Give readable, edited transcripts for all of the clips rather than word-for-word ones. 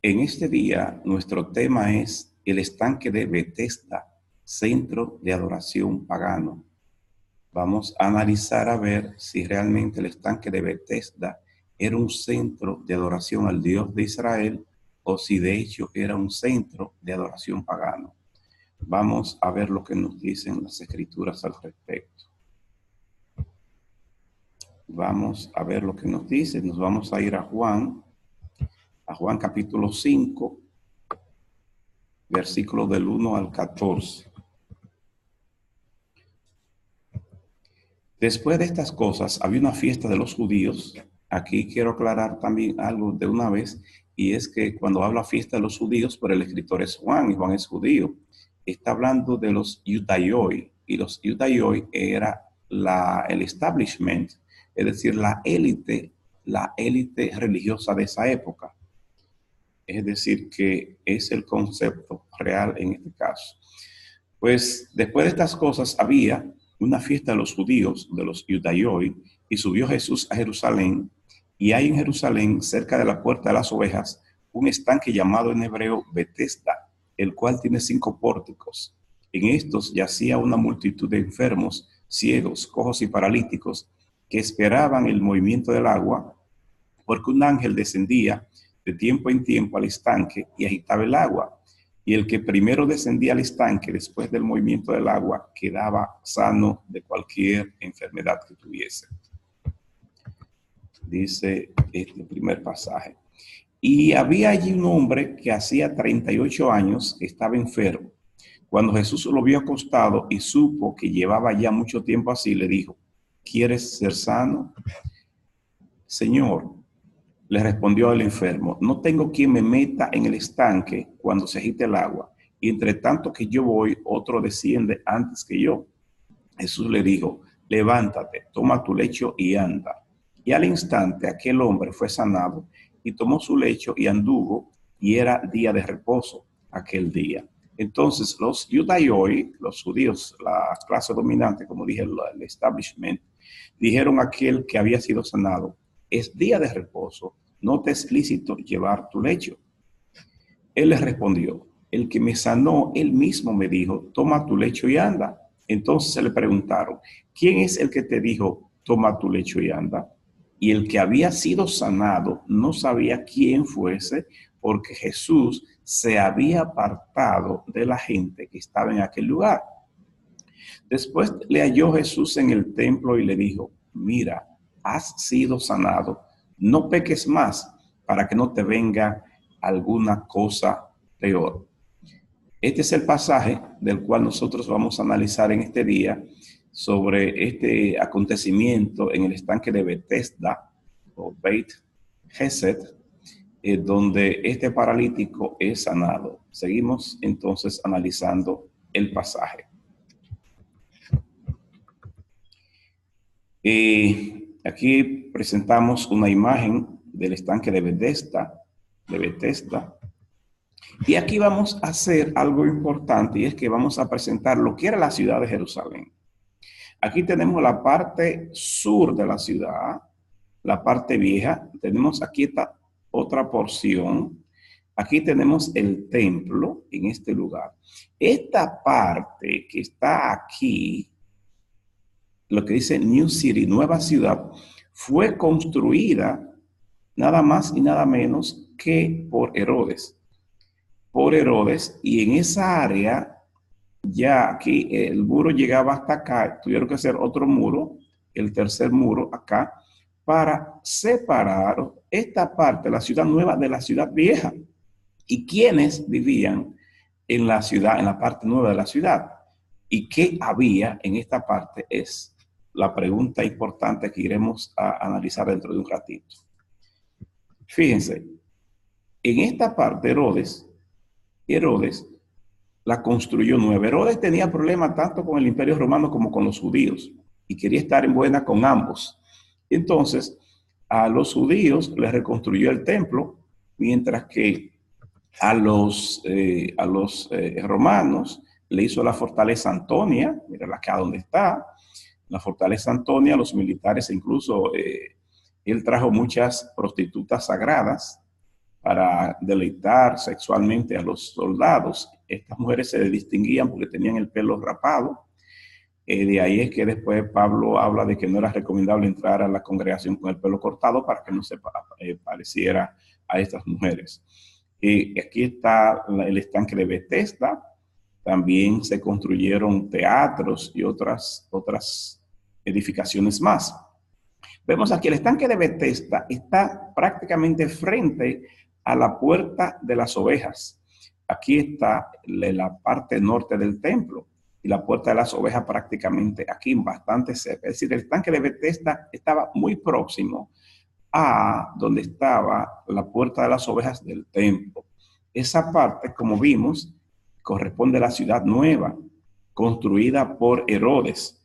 En este día, nuestro tema es el estanque de Betesda, centro de adoración pagano. Vamos a analizar a ver si realmente el estanque de Betesda era un centro de adoración al Dios de Israel o si de hecho era un centro de adoración pagano. Vamos a ver lo que nos dicen las escrituras al respecto. Vamos a ver lo que nos dice. Nos vamos a ir a Juan capítulo 5, versículos del 1 al 14. Después de estas cosas, había una fiesta de los judíos. Aquí quiero aclarar también algo de una vez, y es que cuando habla fiesta de los judíos, pero el escritor es Juan, y Juan es judío, está hablando de los Judaioi, y los Judaioi era el establishment, es decir, la élite religiosa de esa época. Es decir, que es el concepto real en este caso. Pues después de estas cosas había una fiesta de los judíos, de los Judaioi, y subió Jesús a Jerusalén, y hay en Jerusalén, cerca de la puerta de las ovejas, un estanque llamado en hebreo Betesda, el cual tiene 5 pórticos. En estos yacía una multitud de enfermos, ciegos, cojos y paralíticos, que esperaban el movimiento del agua, porque un ángel descendía de tiempo en tiempo al estanque y agitaba el agua. Y el que primero descendía al estanque después del movimiento del agua quedaba sano de cualquier enfermedad que tuviese. Dice este primer pasaje. Y había allí un hombre que hacía 38 años que estaba enfermo. Cuando Jesús lo vio acostado y supo que llevaba ya mucho tiempo así, le dijo: ¿quieres ser sano? Señor, le respondió el enfermo, no tengo quien me meta en el estanque cuando se agite el agua, y entre tanto que yo voy, otro desciende antes que yo. Jesús le dijo: levántate, toma tu lecho y anda. Y al instante aquel hombre fue sanado y tomó su lecho y anduvo, y era día de reposo aquel día. Entonces los Judaioi, los judíos, la clase dominante, como dije, el establishment, dijeron a aquel que había sido sanado: es día de reposo, no te es lícito llevar tu lecho. Él les respondió: el que me sanó, él mismo me dijo, toma tu lecho y anda. Entonces se le preguntaron: ¿quién es el que te dijo, toma tu lecho y anda? Y el que había sido sanado no sabía quién fuese, porque Jesús se había apartado de la gente que estaba en aquel lugar. Después le halló Jesús en el templo y le dijo: mira, has sido sanado, no peques más para que no te venga alguna cosa peor. Este es el pasaje del cual nosotros vamos a analizar en este día sobre este acontecimiento en el estanque de Betesda o Beit Hesed, donde este paralítico es sanado. Seguimos entonces analizando el pasaje. Aquí presentamos una imagen del estanque de Betesda. Y aquí vamos a hacer algo importante, y es que vamos a presentar lo que era la ciudad de Jerusalén. Aquí tenemos la parte sur de la ciudad, la parte vieja. Tenemos aquí esta otra porción. Aquí tenemos el templo en este lugar. Esta parte que está aquí, lo que dice New City, nueva ciudad, fue construida nada más y nada menos que por Herodes. Y en esa área, ya aquí el muro llegaba hasta acá, tuvieron que hacer otro muro, el tercer muro acá, para separar esta parte, la ciudad nueva, de la ciudad vieja. ¿Y quiénes vivían en la ciudad, en la parte nueva de la ciudad? ¿Y qué había en esta parte? Es la pregunta importante que iremos a analizar dentro de un ratito. Fíjense, en esta parte Herodes la construyó nueva. Herodes tenía problemas tanto con el Imperio Romano como con los judíos y quería estar en buena con ambos. Entonces, a los judíos les reconstruyó el templo, mientras que a los romanos le hizo la fortaleza Antonia, mira acá donde está, la fortaleza Antonia, los militares incluso, él trajo muchas prostitutas sagradas para deleitar sexualmente a los soldados. Estas mujeres se distinguían porque tenían el pelo rapado. De ahí es que después Pablo habla de que no era recomendable entrar a la congregación con el pelo cortado para que no se pareciera a estas mujeres. Aquí está el estanque de Betesda. También se construyeron teatros y otras edificaciones más. Vemos aquí el estanque de Betesda está prácticamente frente a la puerta de las ovejas. Aquí está la parte norte del templo y la puerta de las ovejas prácticamente aquí, bastante cerca. Es decir, el estanque de Betesda estaba muy próximo a donde estaba la puerta de las ovejas del templo. Esa parte, como vimos, corresponde a la ciudad nueva, construida por Herodes,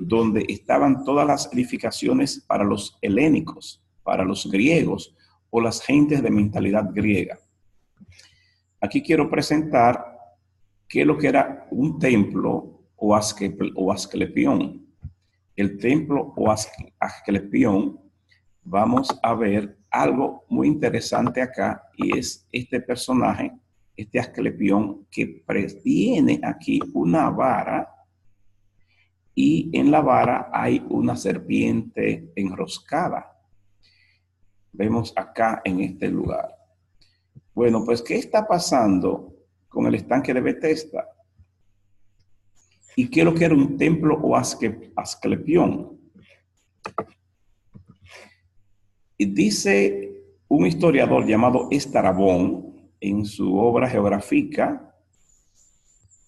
donde estaban todas las edificaciones para los helénicos, para los griegos o las gentes de mentalidad griega. Aquí quiero presentar qué es lo que era un templo o Asclepión. El templo o Asclepión, vamos a ver algo muy interesante acá, y es este personaje, este Asclepión, que tiene aquí una vara, y en la vara hay una serpiente enroscada. Vemos acá en este lugar. Bueno, pues, ¿qué está pasando con el estanque de Betesda? ¿Y qué es lo que era un templo o Asclepión? Y dice un historiador llamado Estrabón en su obra geográfica,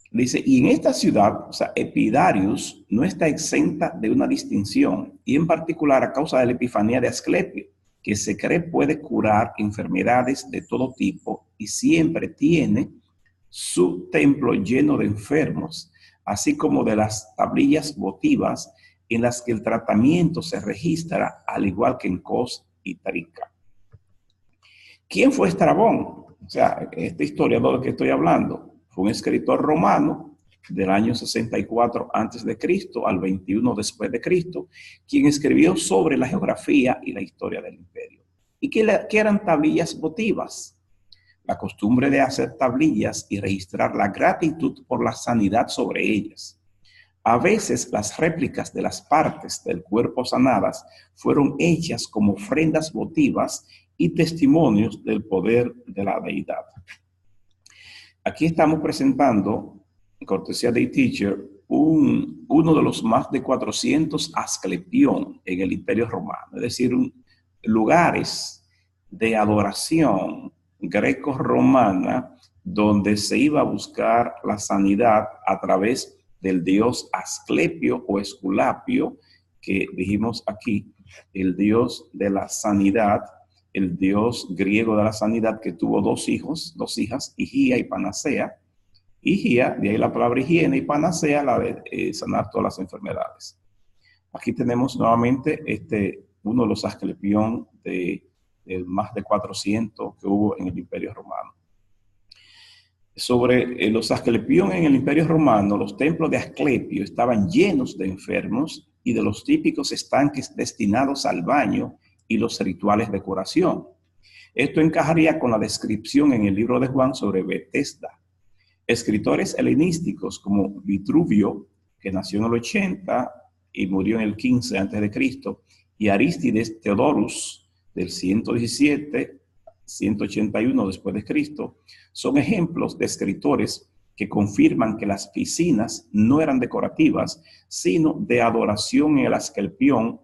dice, y en esta ciudad, o sea, Epidarius no está exenta de una distinción, y en particular a causa de la epifanía de Asclepio, que se cree puede curar enfermedades de todo tipo y siempre tiene su templo lleno de enfermos, así como de las tablillas votivas en las que el tratamiento se registra, al igual que en Cos y Tarica. ¿Quién fue Estrabón? O sea, este historiador del que estoy hablando fue un escritor romano del año 64 a.C. al 21 después de Cristo, quien escribió sobre la geografía y la historia del imperio. ¿Y qué eran tablillas votivas? La costumbre de hacer tablillas y registrar la gratitud por la sanidad sobre ellas. A veces las réplicas de las partes del cuerpo sanadas fueron hechas como ofrendas votivas y testimonios del poder de la deidad. Aquí estamos presentando, en cortesía de eTeacher, uno de los más de 400 Asclepión en el Imperio Romano, es decir, lugares de adoración greco-romana donde se iba a buscar la sanidad a través del dios Asclepio o Esculapio, que dijimos aquí, el dios de la sanidad, el dios griego de la sanidad, que tuvo dos hijas, Higía y Panacea. Higía, de ahí la palabra higiene, y Panacea, la de sanar todas las enfermedades. Aquí tenemos nuevamente uno de los Asclepión de más de 400 que hubo en el Imperio Romano. Sobre los Asclepión en el Imperio Romano, los templos de Asclepio estaban llenos de enfermos y de los típicos estanques destinados al baño y los rituales de curación. Esto encajaría con la descripción en el libro de Juan sobre Betesda. Escritores helenísticos como Vitruvio, que nació en el 80 y murió en el 15 a.C., y Arístides Theodorus, del 117, 181 después de Cristo, son ejemplos de escritores que confirman que las piscinas no eran decorativas, sino de adoración en el Asclepión,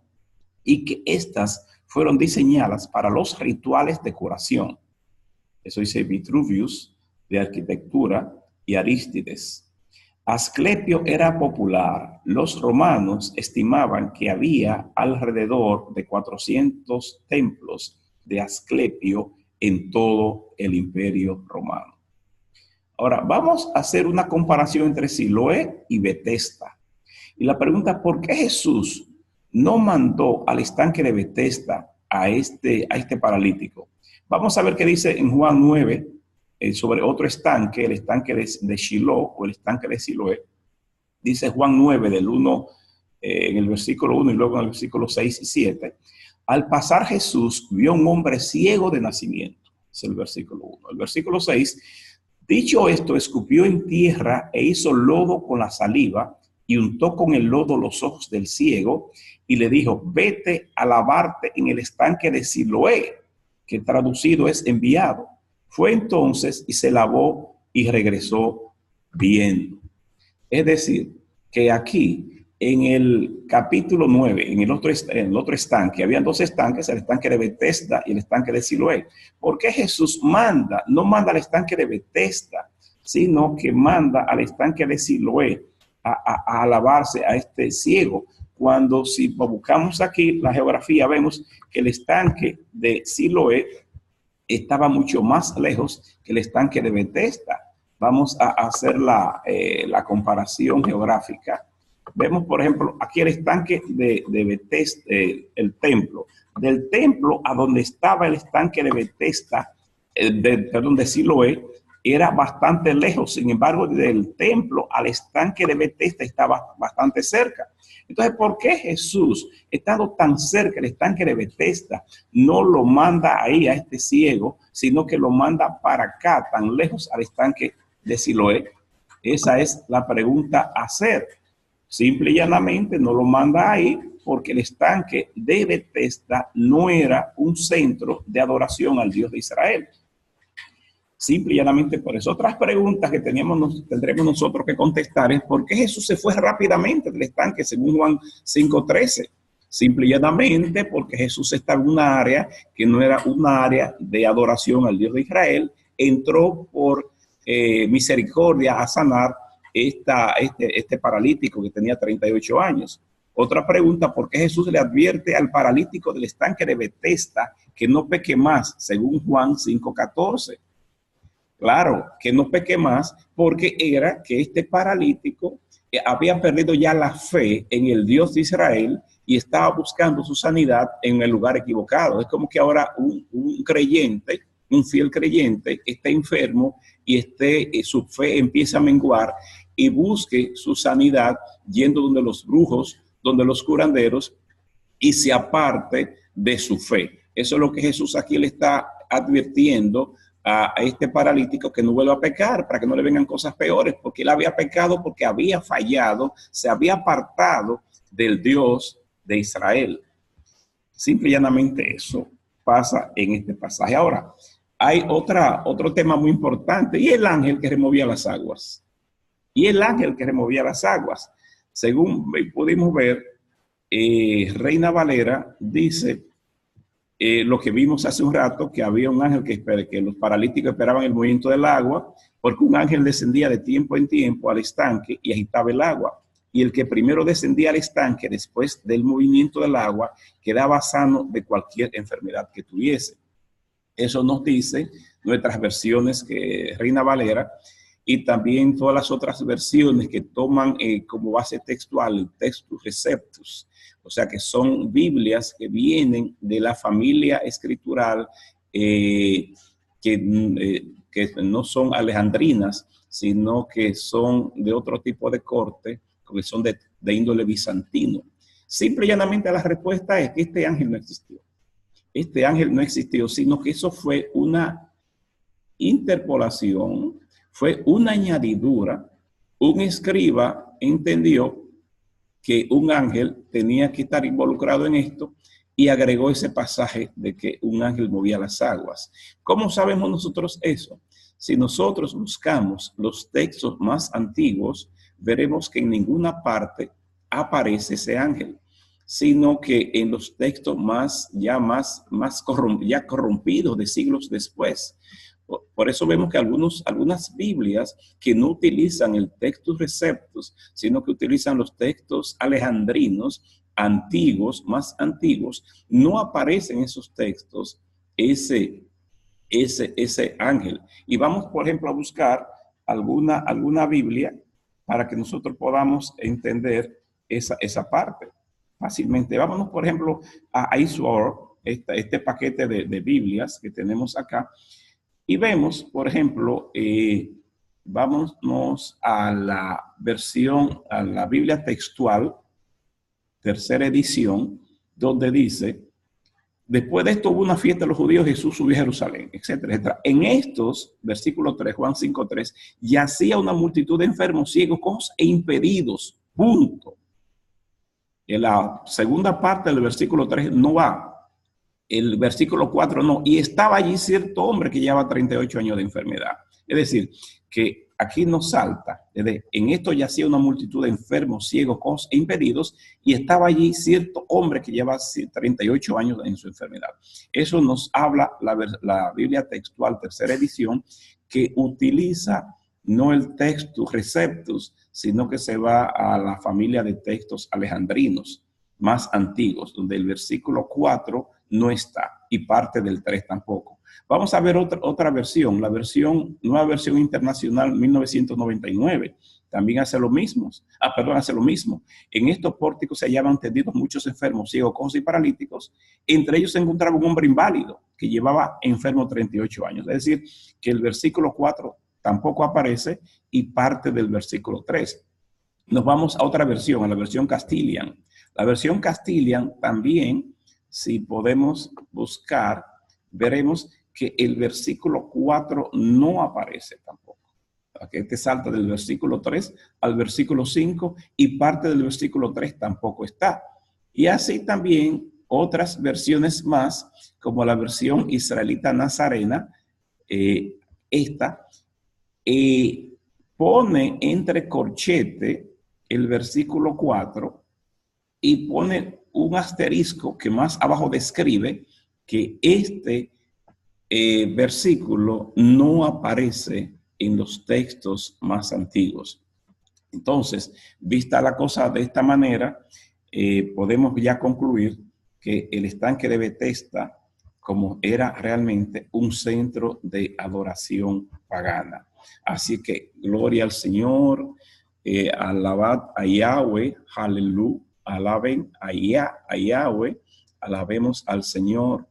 y que éstas fueron diseñadas para los rituales de curación. Eso dice Vitruvius, de arquitectura, y Arístides. Asclepio era popular. Los romanos estimaban que había alrededor de 400 templos de Asclepio en todo el Imperio Romano. Ahora, vamos a hacer una comparación entre Siloé y Betesda. Y la pregunta, ¿por qué Jesús no mandó al estanque de Betesda a este paralítico? Vamos a ver qué dice en Juan 9 sobre otro estanque, el estanque de Shiloh o el estanque de Siloé. Dice Juan 9 del 1, en el versículo 1 y luego en el versículo 6 y 7. Al pasar Jesús vio a un hombre ciego de nacimiento. Es el versículo 1. El versículo 6, dicho esto, escupió en tierra e hizo lodo con la saliva y untó con el lodo los ojos del ciego y le dijo, vete a lavarte en el estanque de Siloé, que traducido es enviado. Fue entonces y se lavó y regresó viendo. Es decir, que aquí en el capítulo 9, en el otro estanque, habían dos estanques, el estanque de Betesda y el estanque de Siloé. ¿Por qué Jesús no manda al estanque de Betesda, sino que manda al estanque de Siloé a lavarse a este ciego? Cuando si buscamos aquí la geografía, vemos que el estanque de Siloé estaba mucho más lejos que el estanque de Betesda. Vamos a hacer la comparación geográfica. Vemos, por ejemplo, aquí el estanque de Betesda, el templo. Del templo a donde estaba el estanque de Betesda, de Siloé, era bastante lejos. Sin embargo, del templo al estanque de Betesda estaba bastante cerca. Entonces, ¿por qué Jesús, estando tan cerca del estanque de Betesda, no lo manda ahí a este ciego, sino que lo manda para acá, tan lejos al estanque de Siloé? Esa es la pregunta a hacer. Simple y llanamente no lo manda ahí porque el estanque de Betesda no era un centro de adoración al Dios de Israel. Simple y llanamente por eso. Otras preguntas que tendremos nosotros que contestar es ¿por qué Jesús se fue rápidamente del estanque según Juan 5:13? Simple y llanamente porque Jesús estaba en una área que no era una área de adoración al Dios de Israel. Entró por misericordia a sanar este paralítico que tenía 38 años. Otra pregunta, ¿por qué Jesús le advierte al paralítico del estanque de Betesda que no peque más según Juan 5:14? Claro, que no peque más porque era que este paralítico había perdido ya la fe en el Dios de Israel y estaba buscando su sanidad en el lugar equivocado. Es como que ahora un creyente, un fiel creyente, esté enfermo y su fe empieza a menguar y busque su sanidad yendo donde los brujos, donde los curanderos y se aparte de su fe. Eso es lo que Jesús aquí le está advirtiendo a este paralítico, que no vuelva a pecar para que no le vengan cosas peores, porque él había pecado porque había fallado, se había apartado del Dios de Israel. Simple y llanamente eso pasa en este pasaje. Ahora, hay otro tema muy importante y el ángel que removía las aguas. Y el ángel que removía las aguas, según pudimos ver, Reina Valera dice lo que vimos hace un rato, que había un ángel que los paralíticos esperaban el movimiento del agua, porque un ángel descendía de tiempo en tiempo al estanque y agitaba el agua. Y el que primero descendía al estanque después del movimiento del agua quedaba sano de cualquier enfermedad que tuviese. Eso nos dice nuestras versiones, que Reina Valera, y también todas las otras versiones que toman como base textual el Textus Receptus, o sea que son Biblias que vienen de la familia escritural, que no son alejandrinas, sino que son de otro tipo de corte, que son de índole bizantino. Simple y llanamente la respuesta es que este ángel no existió. Este ángel no existió, sino que eso fue una interpolación, fue una añadidura. Un escriba entendió que un ángel tenía que estar involucrado en esto y agregó ese pasaje de que un ángel movía las aguas. ¿Cómo sabemos nosotros eso? Si nosotros buscamos los textos más antiguos, veremos que en ninguna parte aparece ese ángel, sino que en los textos ya corrompidos de siglos después. Por eso vemos que algunas Biblias que no utilizan el Textus Receptus, sino que utilizan los textos alejandrinos antiguos, más antiguos, no aparecen en esos textos ese ángel. Y vamos, por ejemplo, a buscar alguna Biblia para que nosotros podamos entender esa parte fácilmente. Vámonos, por ejemplo, a Isword, este paquete de Biblias que tenemos acá. Y vemos, por ejemplo, vámonos a la Biblia textual, tercera edición, donde dice Después de esto hubo una fiesta de los judíos, Jesús subió a Jerusalén, etcétera, etcétera. En estos, versículo 3, Juan 5:3, yacía una multitud de enfermos, ciegos, cojos e impedidos. Punto. En la segunda parte del versículo 3 no va. El versículo 4 no. Y estaba allí cierto hombre que llevaba 38 años de enfermedad. Es decir, que aquí nos salta. En esto yacía una multitud de enfermos, ciegos, cojos e impedidos, y estaba allí cierto hombre que lleva 38 años en su enfermedad. Eso nos habla la Biblia textual, tercera edición, que utiliza no el textus receptus, sino que se va a la familia de textos alejandrinos más antiguos, donde el versículo 4 no está y parte del 3 tampoco. Vamos a ver otra versión, la nueva versión internacional 1999. También hace lo mismo. Hace lo mismo. En estos pórticos se hallaban tendidos muchos enfermos, ciegos, cojos y paralíticos. Entre ellos se encontraba un hombre inválido que llevaba enfermo 38 años. Es decir, que el versículo 4 tampoco aparece y parte del versículo 3. Nos vamos a otra versión, a la versión Castilian. La versión Castilian también, si podemos buscar, veremos que el versículo 4 no aparece tampoco. Que te salta del versículo 3 al versículo 5 y parte del versículo 3 tampoco está. Y así también otras versiones más, como la versión israelita nazarena, esta pone entre corchete el versículo 4 y pone un asterisco que más abajo describe que este versículo no aparece en los textos más antiguos. Entonces, vista la cosa de esta manera, podemos ya concluir que el estanque de Betesda, como era realmente un centro de adoración pagana. Así que gloria al Señor, alabad a Yahweh, aleluya, alaben a Yahweh, alabemos al Señor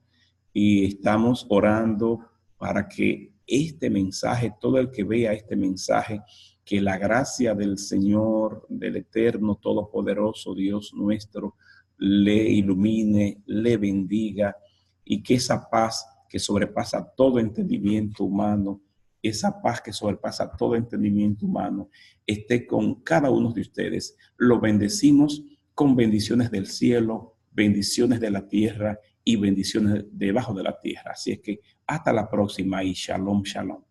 y estamos orando para que este mensaje, todo el que vea este mensaje, que la gracia del Señor, del eterno, todopoderoso Dios nuestro, le ilumine, le bendiga y que esa paz que sobrepasa todo entendimiento humano, esa paz que sobrepasa todo entendimiento humano, esté con cada uno de ustedes. Lo bendecimos con bendiciones del cielo, bendiciones de la tierra y bendiciones debajo de la tierra. Así es que hasta la próxima y shalom, shalom.